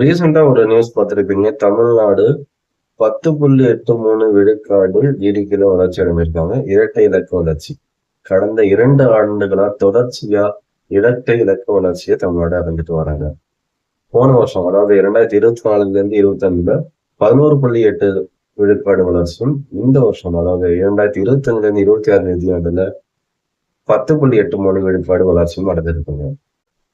ரீசெண்டா ஒரு நியூஸ் பார்த்திருப்பீங்க. தமிழ்நாடு 10.83 விழுக்காடு ஜிடிபில வளர்ச்சி அடைஞ்சிருக்காங்க. இரட்டை இலக்க வளர்ச்சி. கடந்த 2 ஆண்டுகளா தொடர்ச்சியா இரட்டை இலக்க வளர்ச்சியை தமிழ்நாடு அடைஞ்சிட்டு வராங்க. போன வருஷம் அதாவது 2024ல இருந்து 25ல 11.8 விழுக்காடு வளர்ச்சியும், இந்த வருஷம் அதாவது 2025ல இருந்து 26 நிதியாண்டுல 10.83 விழுக்காடு வளர்ச்சியும் அடைஞ்சிருக்காங்க.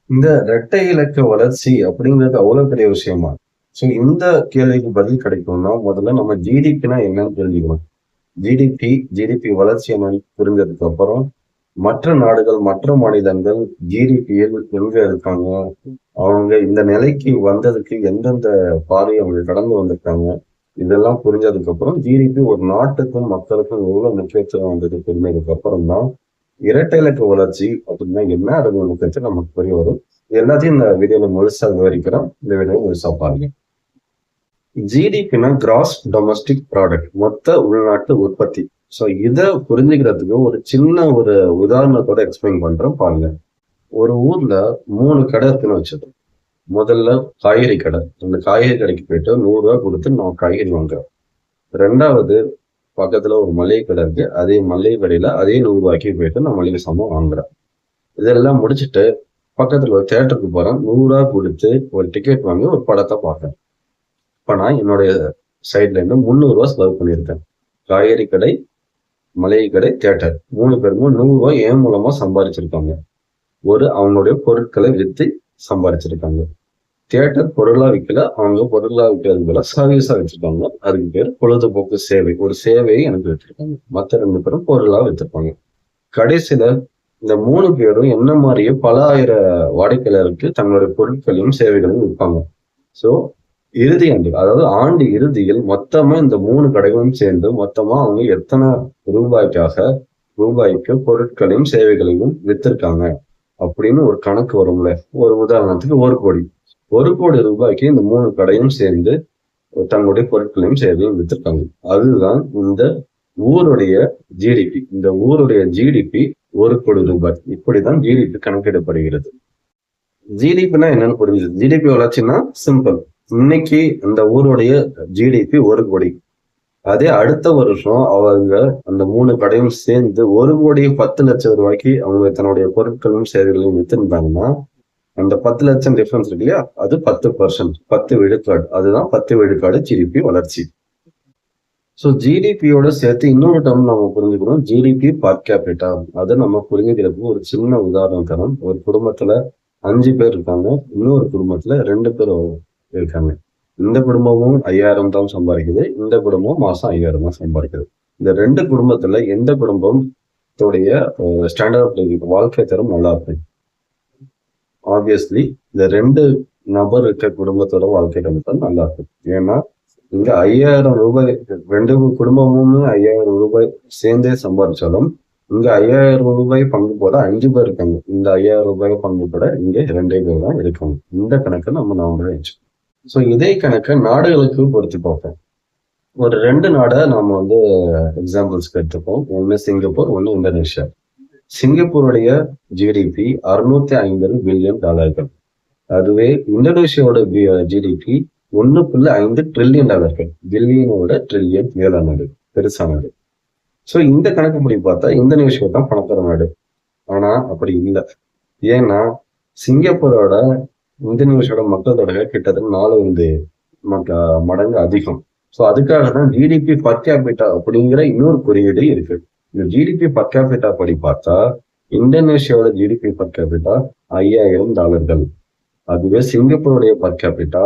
இந்த இரட்டை இலக்க வளர்ச்சி அப்படிங்கிறது அவ்வளவு பெரிய விஷயமா? சோ இந்த கேள்விக்கு பதில் கிடைக்கும்னா முதல்ல நம்ம ஜிடிபினா என்னன்னு தெரிஞ்சுக்கணும். ஜிடிபி வளர்ச்சி என்னன்னு புரிஞ்சதுக்கு அப்புறம் மற்ற நாடுகள், மற்ற மாநிலங்கள் ஜிடிபியில் எங்க இருக்காங்க, அவங்க இந்த நிலைக்கு வந்ததுக்கு எந்தெந்த பாதையை அவங்க கடந்து வந்திருக்காங்க, இதெல்லாம் புரிஞ்சதுக்கு அப்புறம் ஜிடிபி ஒரு நாட்டுக்கும் மக்களுக்கும் எவ்வளவு முக்கியத்துவம் வந்தது தெரிஞ்சதுக்கு அப்புறம் தான் இரட்டை இலக்க வளர்ச்சி அப்படின்னா என்ன, அது முக்கியத்துவம் நமக்கு புரிய வரும். எல்லாத்தையும் இந்த வீடியோல முழுசா விவரிக்கிறோம். இந்த வீடியோ முழுசா பாருங்க. ஜிடிபினா கிராஸ் டொமஸ்டிக் ப்ராடக்ட், மொத்த உள்நாட்டு உற்பத்தி. ஸோ இதை புரிஞ்சுக்கிறதுக்கு ஒரு சின்ன ஒரு உதாரணத்தோட எக்ஸ்பிளைன் பண்றோம் பாருங்க. ஒரு ஊர்ல 3 கடை இருக்குன்னு வச்சது. முதல்ல காய்கறி கடை. அந்த காய்கறி கடைக்கு போயிட்டு 100 ரூபாய் கொடுத்து நான் காய்கறி வாங்குறேன். ரெண்டாவது பக்கத்துல ஒரு மளிகை கடை இருக்கு. அதே மளிகை கடையில அதே 100 ரூபாய்க்கு போயிட்டு நான் மளிகை சாமான் வாங்குறேன். இதெல்லாம் முடிச்சுட்டு பக்கத்துல ஒரு தியேட்டருக்கு போறேன். 100 ரூபாய் கொடுத்து ஒரு டிக்கெட் வாங்கி ஒரு படத்தை பார்ப்பேன். இப்ப நான் என்னுடைய சைட்ல இருந்து 300 ரூபாய் செலவு பண்ணியிருக்கேன். காய்கறி கடை, மளிகை கடை, தியேட்டர் 3 பேருமே 100 ரூபாய் என் மூலமா சம்பாதிச்சிருக்காங்க. அவங்களுடைய பொருட்களை வித்து சம்பாதிச்சிருக்காங்க. தியேட்டர் பொருளா விற்கல, அவங்க பொருளா விற்கிறது போல சர்வீஸா வச்சிருக்காங்க. அதுக்கு பேர் பொழுதுபோக்கு சேவை. ஒரு சேவையை எனக்கு வித்திருக்காங்க. மற்ற 2 பேரும் பொருளா வித்திருப்பாங்க. கடைசியில இந்த 3 பேரும் என்ன மாதிரியே பல ஆயிரம் வாடிக்கையாளருக்கு தங்களுடைய பொருட்களையும் சேவைகளையும் விற்பாங்க. சோ இறுதி ஆண்டு, அதாவது ஆண்டு இறுதியில் மொத்தமா இந்த 3 கடைகளும் சேர்ந்து மொத்தமா அவங்க எத்தனை ரூபாய்க்கு பொருட்களையும் சேவைகளையும் வித்திருக்காங்க அப்படின்னு ஒரு கணக்கு வரும்ல. ஒரு உதாரணத்துக்கு 1 கோடி. 1 கோடி ரூபாய்க்கு இந்த 3 கடையும் சேர்ந்து தங்களுடைய பொருட்களையும் சேவையும் வித்திருக்காங்க. அதுதான் இந்த ஊருடைய ஜிடிபி. இந்த ஊருடைய ஜிடிபி 1 கோடி ரூபாய். இப்படிதான் ஜிடிபி கணக்கிடப்படுகிறது. ஜிடிபினா என்னன்னு புரிஞ்சுது. ஜிடிபி வளர்ச்சின்னா சிம்பிள். இன்னைக்கு இந்த ஊருடைய ஜிடிபி 1 கோடி. அதே அடுத்த வருஷம் அவங்க அந்த 3 கடையும் சேர்ந்து 1 கோடி 10 லட்சம் ரூபாய்க்கு அவங்க தன்னுடைய பொருட்களும் சேவைகளையும் வித்திருந்தாங்கன்னா அந்த 10 லட்சம் டிஃபரன்ஸ் இருக்கு இல்லையா, அது 10%, 10 விழுக்காடு. அதுதான் 10 விழுக்காடு ஜிடிபி வளர்ச்சி. ஸோ ஜிடிபியோட சேர்த்து இன்னொரு டேர்ம் நம்ம புரிஞ்சுக்கணும், ஜிடிபி பர் கேபிட்டா. அதை நம்ம புரிஞ்சுக்கிறதுக்கு ஒரு சின்ன உதாரணம் தரோம். ஒரு குடும்பத்துல 5 பேர் இருக்காங்க, இன்னொரு குடும்பத்துல 2 பேர் இருக்காங்க. இந்த குடும்பமும் 5000 தான் சம்பாதிக்குது, இந்த குடும்பமும் மாசம் 5000 தான் சம்பாதிக்குது. இந்த 2 குடும்பத்துல எந்த குடும்பத்தோடைய ஸ்டாண்டர்ட் வாழ்க்கை தரம் நல்லா இருக்கு? ஆப்வியஸ்லி இந்த 2 நபர் இருக்க குடும்பத்தோட வாழ்க்கை தரம் நல்லா இருக்கு. ஏன்னா இங்க 5000 ரூபாய் 2 குடும்பமும் 5000 ரூபாய் சேர்ந்தே சம்பாதிச்சாலும் இங்க 5000 ரூபாய் பங்கு போட 5 பேர் இருக்காங்க. இந்த 5000 ரூபாய் பங்கு போட இங்க 2 பேர் தான் இருக்காங்க. இந்த கணக்கை நம்ம வச்சுக்கோம். ஸோ இதே கணக்கை நாடுகளுக்கு பொறுத்து பார்ப்போம். ஒரு 2 நாடை நாம எக்ஸாம்பிள்ஸ்க்கு எடுத்துப்போம். ஒண்ணு சிங்கப்பூர், ஒண்ணு இந்தோனேஷியா. சிங்கப்பூருடைய GDP $650 billion. அதுவே இந்தோனேஷியாவோட ஜிடிபி $1.5 ட்ரில்லியன். பில்லியனோட ட்ரில்லியன் மேலானது, பெருசானது. சோ இந்த கணக்குப்படி பார்த்தா இந்தோனேஷியா தான் பணக்கார நாடு. ஆனா அப்படி இல்லை. ஏன்னா சிங்கப்பூரோட இந்தோனேஷியாவோட மக்கள் தொகை கிட்டத்தட்ட 4 மடங்கு அதிகம். ஸோ அதுக்காக தான் ஜிடிபி பர் கேபிட்டா அப்படிங்கிற இன்னொரு குறியீடு இருக்கு. இந்த ஜிடிபி பர் கேபிட்டா படி பார்த்தா இந்தோனேஷியாவோட ஜிடிபி பர் கேபிட்டா $5000. அதுவே சிங்கப்பூருடைய பர் கேபிட்டா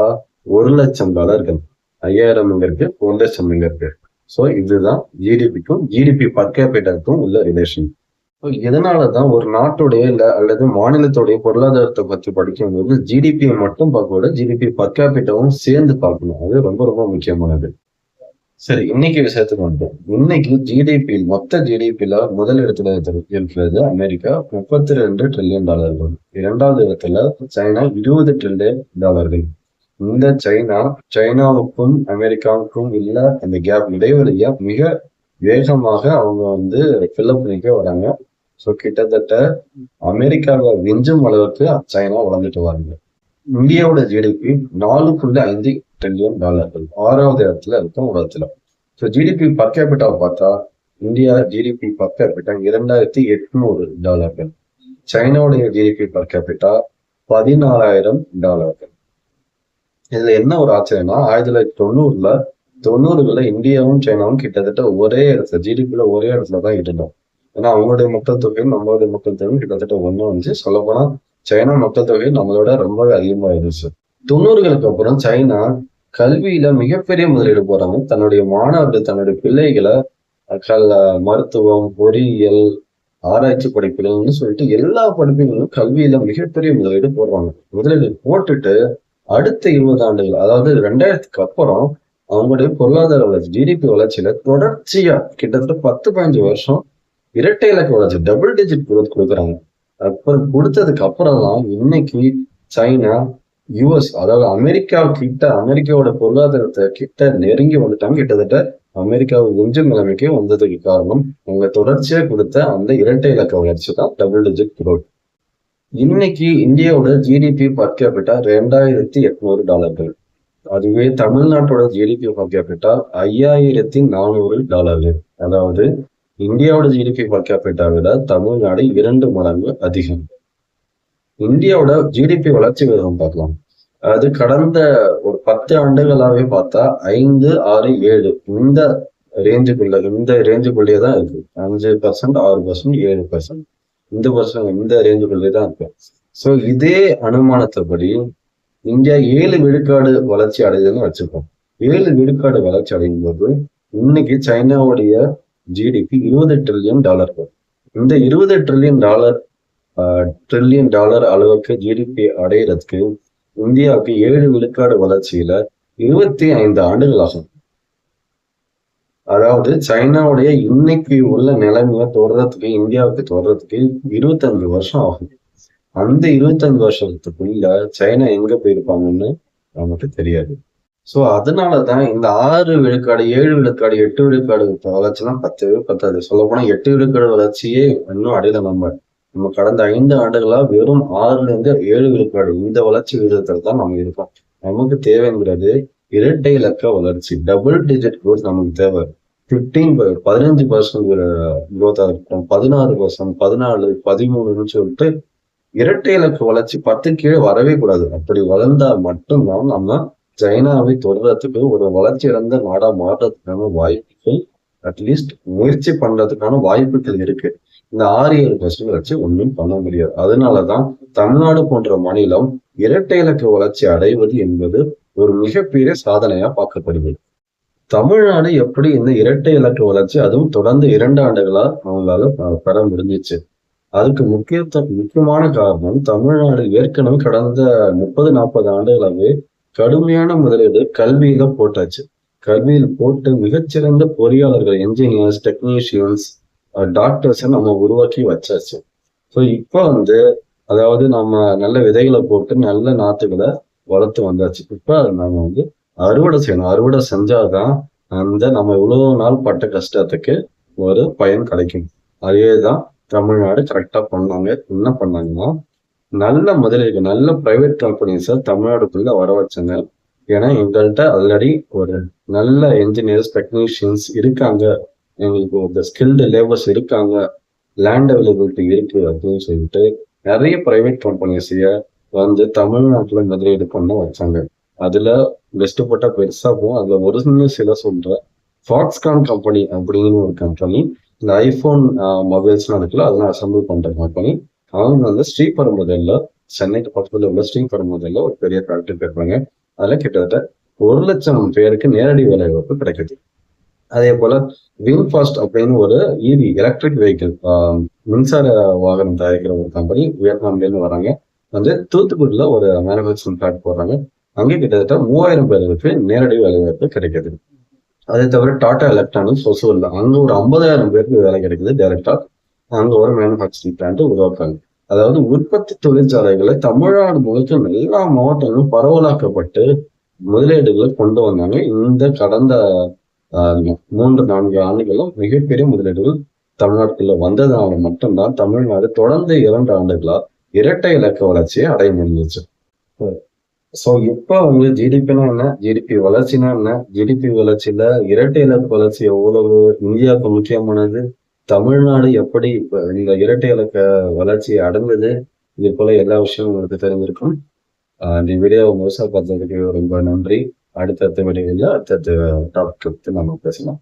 $1,00,000. 5000 எங்க இருக்கு, 1,00,000 எங்க இருக்கு. ஸோ இதுதான் ஜிடிபிக்கும் ஜிடிபி பர் கேபிட்டாக்கும் உள்ள ரிலேஷன். இதனாலதான் ஒரு நாட்டுடைய அல்லது மாநிலத்துடைய பொருளாதாரத்தை பற்றி படிக்கும்போது ஜிடிபியை மட்டும் பார்க்க, ஜிடிபி பர் கேபிட்டாவும் சேர்ந்து பார்க்கணும். அது ரொம்ப ரொம்ப முக்கியமானது. சரி, இன்னைக்கு விஷயத்துக்கு வந்துடும். இன்னைக்கு ஜிடிபி, மொத்த ஜிடிபில முதல் இடத்துல இருக்கிறது அமெரிக்கா, $32 ட்ரில்லியன். 2வது இடத்துல சைனா, $20 ட்ரில்லியன். இந்த சைனாவுக்கும் அமெரிக்காவுக்கும் இல்ல அந்த கேப் இடைவெளியா மிக வேகமாக அவங்க ஃபில்அப் பண்ணிக்க வராங்க. ஸோ கிட்டத்தட்ட அமெரிக்காவை விஞ்சும் அளவுக்கு சைனா வளர்ந்துட்டு வராங்க. இந்தியாவோட ஜிடிபி 4.5 ட்ரில்லியன் டாலர்கள், 6வது இடத்துல இருக்கும் உலகத்துல. ஸோ ஜிடிபி பர் கேபிட்டா பார்த்தா இந்தியா ஜிடிபி பர் கேபிட்டா $2,800. சைனாவுடைய ஜிடிபி பர் கேபிட்டா $14,000. இதுல என்ன ஒரு ஆச்சரியம்னா 1990களில் இந்தியாவும் சைனாவும் கிட்டத்தட்ட ஒரே இடத்துல ஜிடிபியில ஒரே இடத்துல தான் இருந்தோம். ஏன்னா அவங்களுடைய மக்கள் தொகையும் நம்மளுடைய மக்கள் தொகையும் கிட்டத்தட்ட ஒண்ணு வந்துச்சு. சொல்ல போனா சைனா மக்கள் தொகை நம்மளோட ரொம்பவே அதிகமா இருந்துச்சு. 90களுக்கு அப்புறம் சைனா கல்வியில மிகப்பெரிய முதலீடு போறாங்க. தன்னுடைய மாணவர்கள் தன்னுடைய பிள்ளைகளை மருத்துவம், பொறியியல், ஆராய்ச்சி படிப்புகள்னு சொல்லிட்டு எல்லா படிப்புகளும் கல்வியில மிகப்பெரிய முதலீடு போடுறாங்க. முதலீடு போட்டுட்டு அடுத்த 20 ஆண்டுகள், அதாவது 2000க்கு அப்புறம் அவங்களுடைய பொருளாதார வளர்ச்சி ஜிடிபி வளர்ச்சியில தொடர்ச்சியா கிட்டத்தட்ட 10-15 வருஷம் இரட்டை இலக்க வளர்ச்சி, டபுள் டிஜிட் குரோத் கொடுக்குறாங்க. அப்புறம் கொடுத்ததுக்கு அப்புறம் தான் இன்னைக்கு சைனா, யுஎஸ், அதாவது அமெரிக்காவோட பொருளாதாரத்தை கிட்ட நெருங்கி வந்துட்டாங்க. கிட்டத்தட்ட அமெரிக்காவை எஞ்சும் நிலைமைக்கு வந்ததுக்கு காரணம் அவங்க தொடர்ச்சியா கொடுத்த அந்த இரட்டை இலக்க வளர்ச்சி தான், டபுள் டிஜிட் குரோத். இன்னைக்கு இந்தியாவோட ஜிடிபி பர் கேபிட்டா $2,800. அதுவே தமிழ்நாட்டோட ஜிடிபி பர் கேபிட்டா $5,400. அதாவது இந்தியாவோட ஜிடிபி பர் கேபிட்டா விட தமிழ்நாடு 2 மடங்கு அதிகம். இந்தியாவோட ஜிடிபி வளர்ச்சி விகிதம் பார்க்கலாம். அது கடந்த ஒரு 10 ஆண்டுகளாவே பார்த்தா 5, 6, 7 இந்த ரேஞ்சுக்குள்ளேயே தான் இருக்கு. 5%, 6%, 7% இந்த ரேஞ்சுக்குள்ளே தான் இருக்கு. ஸோ இதே அனுமானத்தைப்படி இந்தியா 7 விழுக்காடு வளர்ச்சி அடையுதுன்னு வச்சுப்போம். 7 விழுக்காடு வளர்ச்சி அடையும் போது இன்னைக்கு சைனாவுடைய ஜிடிபி $20 ட்ரில்லியன். இந்த $20 ட்ரில்லியன் அளவுக்கு ஜிடிபி அடையிறதுக்கு இந்தியாவுக்கு 7 விழுக்காடு வளர்ச்சியில 25 ஆண்டுகள் ஆகும். அதாவது சைனாவுடைய இன்னைக்கு உள்ள நிலைமையை தொடர்றதுக்கு, இந்தியாவுக்கு தொடர்றதுக்கு 25 வருஷம் ஆகும். அந்த 25 வருஷத்துக்குள்ள சைனா எங்க போயிருப்பாங்கன்னு நமக்கு தெரியாது. ஸோ அதனாலதான் இந்த 6 விழுக்காடு, 7 விழுக்காடு, 8 விழுக்காடு வளர்ச்சிலாம் 10 பத்தாது. சொல்ல போனா 8 விழுக்காடு வளர்ச்சியே இன்னும் அடையல. நம்ம கடந்த 5 ஆண்டுகளா வெறும் 6-7 விழுக்காடு இந்த வளர்ச்சி விகிதத்துல தான் நம்ம இருக்கோம். நமக்கு தேவைங்கிறது இரட்டை இலக்க வளர்ச்சி, டபுள் டிஜிட் குரோத் நமக்கு தேவை. 15% குரோத்தா இருக்கும், 16%, 14, 13ன்னு சொல்லிட்டு இரட்டை இலக்க வளர்ச்சி 10 கீழே வரவே கூடாது. அப்படி வளர்ந்தா மட்டும்தான் நம்ம சைனாவை தொடர்றதுக்கு ஒரு வளர்ச்சி இழந்த நாடா மாற்றத்துக்கான வாய்ப்புகள், அட்லீஸ்ட் முயற்சி பண்றதுக்கான வாய்ப்புகள் இருக்கு. இந்த 6-7% வச்சு ஒன்றும் பண்ண முடியாது. அதனாலதான் தமிழ்நாடு போன்ற மாநிலம் இரட்டை இலக்க வளர்ச்சி அடைவது என்பது ஒரு மிகப்பெரிய சாதனையா பார்க்கப்படுகிறது. தமிழ்நாடு எப்படி இந்த இரட்டை இலக்க வளர்ச்சி, அதுவும் தொடர்ந்து 2 ஆண்டுகளா அவங்களால பெற முடிஞ்சிச்சு? அதுக்கு முக்கியமான காரணம், தமிழ்நாடு ஏற்கனவே கடந்த 30-40 ஆண்டுகளாவே கடுமையான முதலீடு கல்வியில போட்டாச்சு. கல்வியில் போட்டு மிகச்சிறந்த பொறியாளர்கள், என்ஜினியர்ஸ், டெக்னீஷியன்ஸ், டாக்டர்ஸ் நம்ம உருவாக்கி வச்சாச்சு. ஸோ இப்போ அதாவது நம்ம நல்ல விதைகளை போட்டு நல்ல நாத்துகளை வளர்த்து வந்தாச்சு. இப்போ நம்ம அறுவடை செய்யணும். அறுவடை செஞ்சாதான் நம்ம இவ்வளவு நாள் பட்ட கஷ்டத்துக்கு ஒரு பயன் கிடைக்கும். அதேதான் தமிழ்நாடு கரெக்டா பண்ணாங்க. என்ன பண்ணாங்கன்னா, நல்ல முதலீடு, நல்ல பிரைவேட் கம்பெனிஸை தமிழ்நாடுக்குள்ள வர வச்சாங்க. ஏன்னா எங்கள்கிட்ட ஆல்ரெடி ஒரு நல்ல என்ஜினியர்ஸ், டெக்னீஷியன்ஸ் இருக்காங்க, எங்களுக்கு ஒரு ஸ்கில்டு லேபர்ஸ் இருக்காங்க, லேண்ட் அவைலபிலிட்டி இருக்கு அப்படின்னு சொல்லிட்டு நிறைய பிரைவேட் கம்பெனிஸைய தமிழ்நாட்டுல முதலீடு பண்ண வச்சாங்க. அதுல பெஸ்ட் போட்டா பெருசா போகும். அதுல ஒரு சில சொல்ற ஃபாக்ஸ்கான் கம்பெனி அப்படின்னு ஒரு கம்பெனி, இந்த ஐபோன் மொபைல்ஸ்லாம் இருக்குல்ல, அதெல்லாம் அசம்பிள் பண்ற கம்பெனி. அவங்க ஸ்ரீபெரும்புதூர்ல, சென்னைக்கு பக்கத்துல உள்ள ஸ்ரீபெரும்புதூர்ல ஒரு பெரிய ஃபேக்டரி இருப்பாங்க. அதுல கிட்டத்தட்ட 1 லட்சம் பேருக்கு நேரடி வேலை வாய்ப்பு கிடைக்குது. அதே போல வின்ஃபாஸ்ட் அப்படின்னு ஒரு இவி, எலக்ட்ரிக் வெஹிக்கிள், மின்சார வாகனம் தயாரிக்கிற ஒரு கம்பெனி வியட்நாம்ல இருந்து வராங்க. தூத்துக்குடியில ஒரு மேனுபேக்சரிங் பிளான்ட் போடுறாங்க. அங்கே கிட்டத்தட்ட 3000 பேருக்கு நேரடி வேலை வாய்ப்பு கிடைக்குது. அதே தவிர டாடா எலக்ட்ரானிக்ஸ் ஒசூர்ல, அங்க ஒரு 50,000 பேருக்கு வேலை கிடைக்குது டைரக்டா. அங்க ஒரு மேனுபேக்சரிங் பிளான்ட் உருவாக்குறாங்க. அதாவது உற்பத்தி தொழிற்சாலைகளை தமிழ்நாடு முழுக்க எல்லா மாவட்டங்களும் பரவலாக்கப்பட்டு முதலீடுகளை கொண்டு வந்தாங்க. இந்த கடந்த 3-4 ஆண்டுகளும் மிகப்பெரிய முதலீடுகள் தமிழ்நாட்டுக்குள்ள வந்ததுனால மட்டும்தான் தமிழ்நாடு தொடர்ந்து 2 ஆண்டுகளா இரட்டை இலக்க வளர்ச்சியை அடைய முடிஞ்சிச்சு. ஸோ இப்போ வந்து ஜிடிபின்னா என்ன? ஜிடிபி வளர்ச்சினா என்ன? ஜிடிபி வளர்ச்சியில இரட்டை இலக்க வளர்ச்சி எவ்வளவு இந்தியாவுக்கு முக்கியமானது? தமிழ்நாடு எப்படி இந்த இரட்டை இலக்க வளர்ச்சியை அடைந்தது? இது போல எல்லா விஷயமும் உங்களுக்கு தெரிஞ்சிருக்கும். இந்த வீடியோவை முழுசா பார்த்ததுக்கு ரொம்ப நன்றி. அடுத்தடுத்த வீடியோவில் அடுத்தடுத்த டாபிக் நம்ம பேசலாம்.